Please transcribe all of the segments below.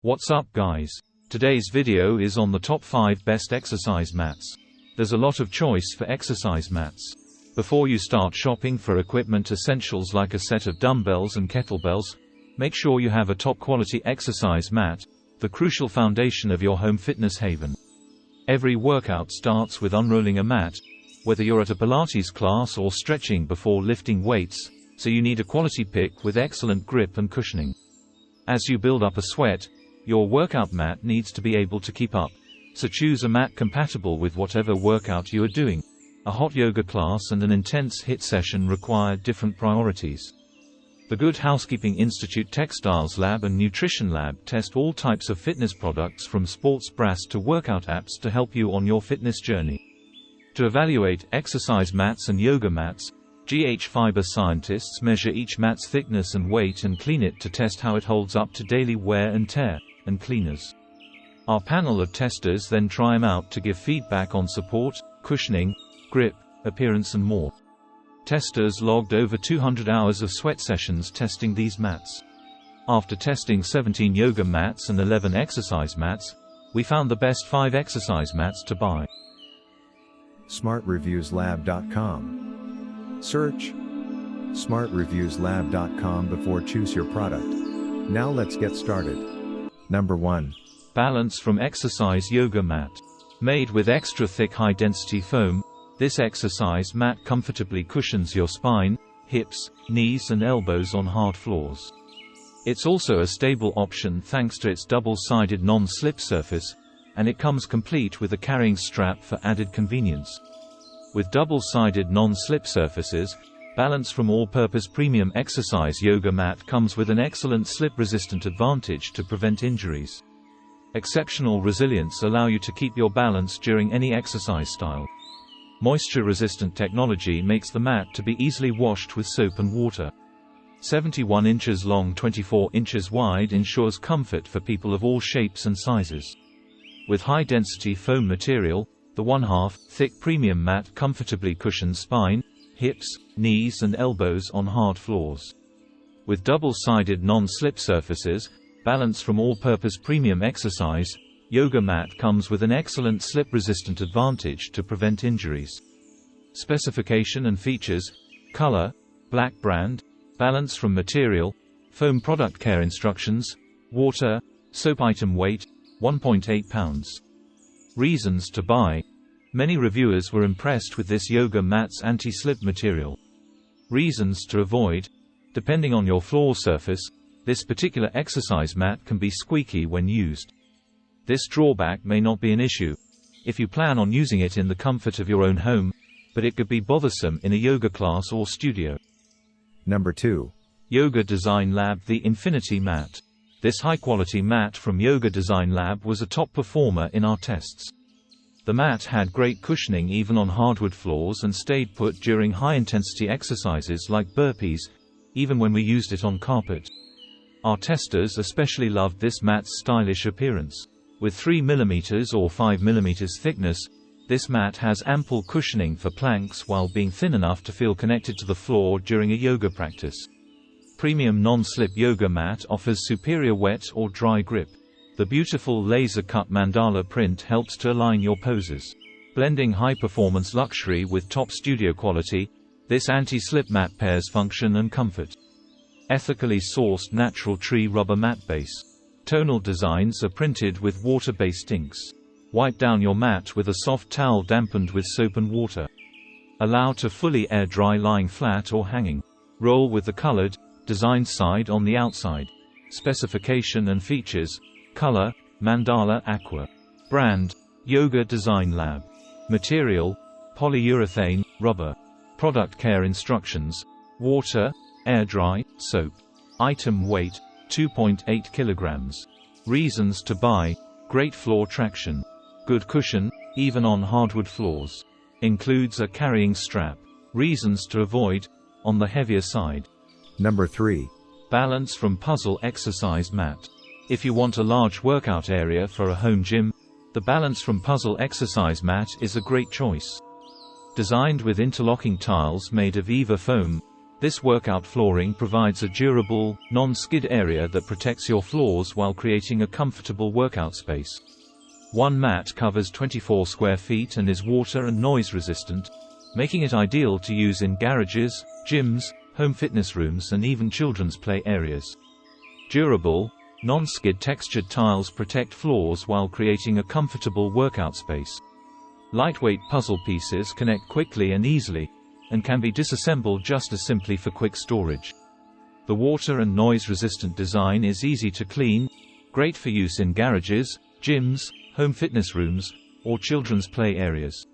What's up guys? Today's video is on the top 5 best exercise mats. There's a lot of choice for exercise mats. Before you start shopping for equipment essentials like a set of dumbbells and kettlebells, make sure you have a top quality exercise mat, the crucial foundation of your home fitness haven. Every workout starts with unrolling a mat, whether you're at a Pilates class or stretching before lifting weights, so you need a quality pick with excellent grip and cushioning. As you build up a sweat, your workout mat needs to be able to keep up, so choose a mat compatible with whatever workout you are doing. A hot yoga class and an intense HIIT session require different priorities. The Good Housekeeping Institute Textiles Lab and Nutrition Lab test all types of fitness products from sports bras to workout apps to help you on your fitness journey. To evaluate exercise mats and yoga mats, GH Fiber scientists measure each mat's thickness and weight and clean it to test how it holds up to daily wear and tear, and cleaners. Our panel of testers then try them out to give feedback on support, cushioning, grip, appearance and more. Testers logged over 200 hours of sweat sessions testing these mats. After testing 17 yoga mats and 11 exercise mats, we found the best 5 exercise mats to buy. SmartReviewsLab.com. Search SmartReviewsLab.com before choose your product. Now let's get started. Number 1. BalanceFrom Exercise Yoga Mat. Made with extra thick high-density foam, this exercise mat comfortably cushions your spine, hips, knees and elbows on hard floors. It's also a stable option thanks to its double-sided non-slip surface, and it comes complete with a carrying strap for added convenience. With double-sided non-slip surfaces, BalanceFrom All-Purpose Premium Exercise Yoga Mat comes with an excellent slip-resistant advantage to prevent injuries. Exceptional resilience allow you to keep your balance during any exercise style. Moisture-resistant technology makes the mat to be easily washed with soap and water. 71 inches long, 24 inches wide ensures comfort for people of all shapes and sizes. With high-density foam material, the 1/2 thick premium mat comfortably cushions spine, hips, knees and elbows on hard floors. With double-sided non-slip surfaces, BalanceFrom All-Purpose Premium Exercise Yoga Mat comes with an excellent slip-resistant advantage to prevent injuries. Specification and features: color, black brand, BalanceFrom material, foam product care instructions, water, soap item weight, 1.8 pounds. Reasons to buy: many reviewers were impressed with this yoga mat's anti-slip material. Reasons to avoid: depending on your floor surface, this particular exercise mat can be squeaky when used. This drawback may not be an issue if you plan on using it in the comfort of your own home, but it could be bothersome in a yoga class or studio. Number 2. Yoga Design Lab The Infinity Mat. This high-quality mat from Yoga Design Lab was a top performer in our tests. The mat had great cushioning even on hardwood floors and stayed put during high-intensity exercises like burpees, even when we used it on carpet. Our testers especially loved this mat's stylish appearance. With 3 mm or 5 mm thickness, this mat has ample cushioning for planks while being thin enough to feel connected to the floor during a yoga practice. Premium non-slip yoga mat offers superior wet or dry grip. The beautiful laser-cut mandala print helps to align your poses. Blending high-performance luxury with top studio quality, this anti-slip mat pairs function and comfort. Ethically sourced natural tree rubber mat base. Tonal designs are printed with water-based inks. Wipe down your mat with a soft towel dampened with soap and water. Allow to fully air dry lying flat or hanging. Roll with the colored, designed side on the outside. Specification and features: color, mandala aqua. Brand, Yoga Design Lab. Material, polyurethane, rubber. Product care instructions: water, air dry, soap. Item weight, 2.8 kilograms. Reasons to buy: great floor traction. Good cushion, even on hardwood floors. Includes a carrying strap. Reasons to avoid: on the heavier side. Number 3. BalanceFrom Puzzle Exercise Mat. If you want a large workout area for a home gym, the BalanceFrom Puzzle Exercise Mat is a great choice. Designed with interlocking tiles made of EVA foam, This workout flooring provides a durable, non-skid area that protects your floors while creating a comfortable workout space. One mat covers 24 square feet and is water and noise resistant, making it ideal to use in garages, gyms, home fitness rooms and even children's play areas. Durable, non-skid textured tiles protect floors while creating a comfortable workout space. Lightweight puzzle pieces connect quickly and easily, and can be disassembled just as simply for quick storage. The water and noise-resistant design is easy to clean, great for use in garages, gyms, home fitness rooms, or children's play areas.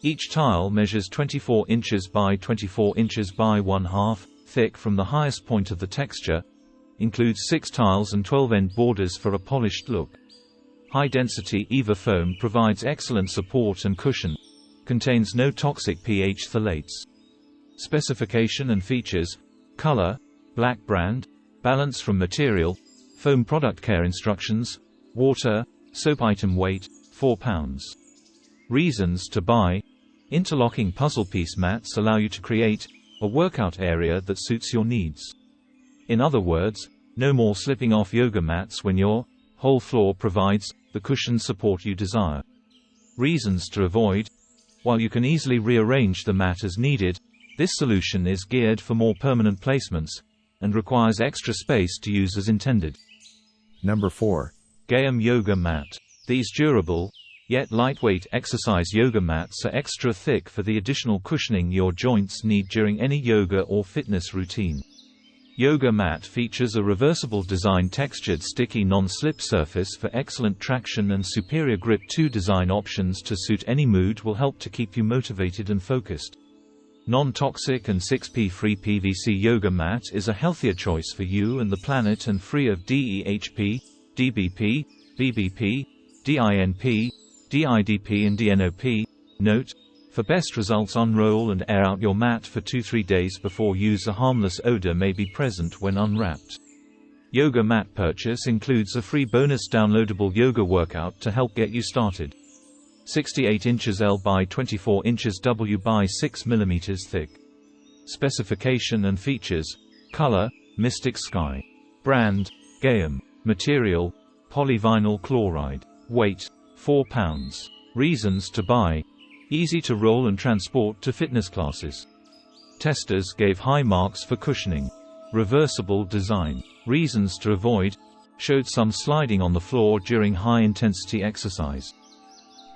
Each tile measures 24 inches by 24 inches by 1/2, thick from the highest point of the texture, includes 6 tiles and 12 end borders for a polished look. High-density EVA foam provides excellent support and cushion, contains no toxic pH phthalates. Specification and features: color, black brand, BalanceFrom material, foam product care instructions, water, soap item weight, 4 pounds. Reasons to buy: interlocking puzzle piece mats allow you to create a workout area that suits your needs. In other words, no more slipping off yoga mats when your whole floor provides the cushion support you desire. Reasons to avoid: while you can easily rearrange the mat as needed, this solution is geared for more permanent placements, and requires extra space to use as intended. Number 4. Gaiam Yoga Mat. These durable, yet lightweight exercise yoga mats are extra thick for the additional cushioning your joints need during any yoga or fitness routine. Yoga mat features a reversible design, textured sticky non-slip surface for excellent traction and superior grip. 2 design options to suit any mood will help to keep you motivated and focused. Non-toxic and 6P free PVC yoga mat is a healthier choice for you and the planet, and free of DEHP, DBP, BBP, DINP, DIDP and DNOP. Note: for best results, unroll and air out your mat for 2-3 days before use. A harmless odor may be present when unwrapped. Yoga mat purchase includes a free bonus downloadable yoga workout to help get you started. 68 inches L by 24 inches W by 6 mm thick. Specification and features: color, Mystic Sky. Brand, Gaiam. Material, polyvinyl chloride. Weight, 4 pounds. Reasons to buy: easy to roll and transport to fitness classes. Testers gave high marks for cushioning. Reversible design. Reasons to avoid: showed some sliding on the floor during high-intensity exercise.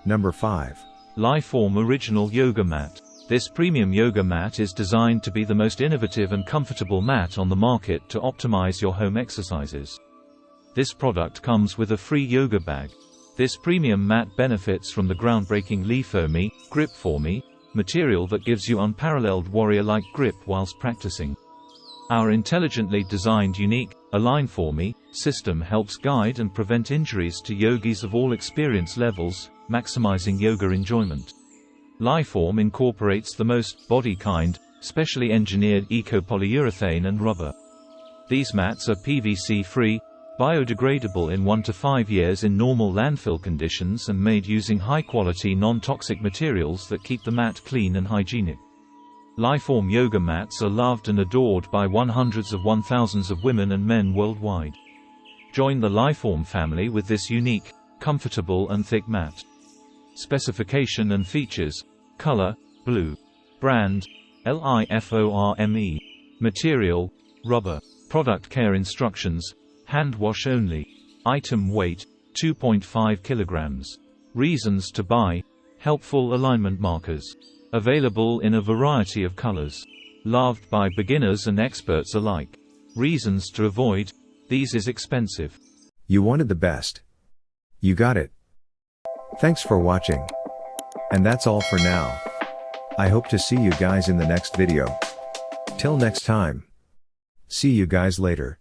Number 5. Liforme Original Yoga Mat. This premium yoga mat is designed to be the most innovative and comfortable mat on the market to optimize your home exercises. This product comes with a free yoga bag. This premium mat benefits from the groundbreaking Liforme Gripforme material that gives you unparalleled warrior-like grip whilst practicing. Our intelligently designed unique Liforme system helps guide and prevent injuries to yogis of all experience levels, maximizing yoga enjoyment. Liforme incorporates the most body-kind, specially engineered eco-polyurethane and rubber. These mats are PVC-free, biodegradable in 1 to 5 years in normal landfill conditions, and made using high-quality non-toxic materials that keep the mat clean and hygienic. Liforme yoga mats are loved and adored by hundreds of thousands of women and men worldwide. Join the Liforme family with this unique, comfortable and thick mat. Specification and features: color, blue. Brand, Liforme. Material, rubber. Product care instructions: hand wash only. Item weight, 2.5 kilograms. Reasons to buy: helpful alignment markers. Available in a variety of colors. Loved by beginners and experts alike. Reasons to avoid: these is expensive. You wanted the best. You got it. Thanks for watching. And that's all for now. I hope to see you guys in the next video. Till next time. See you guys later.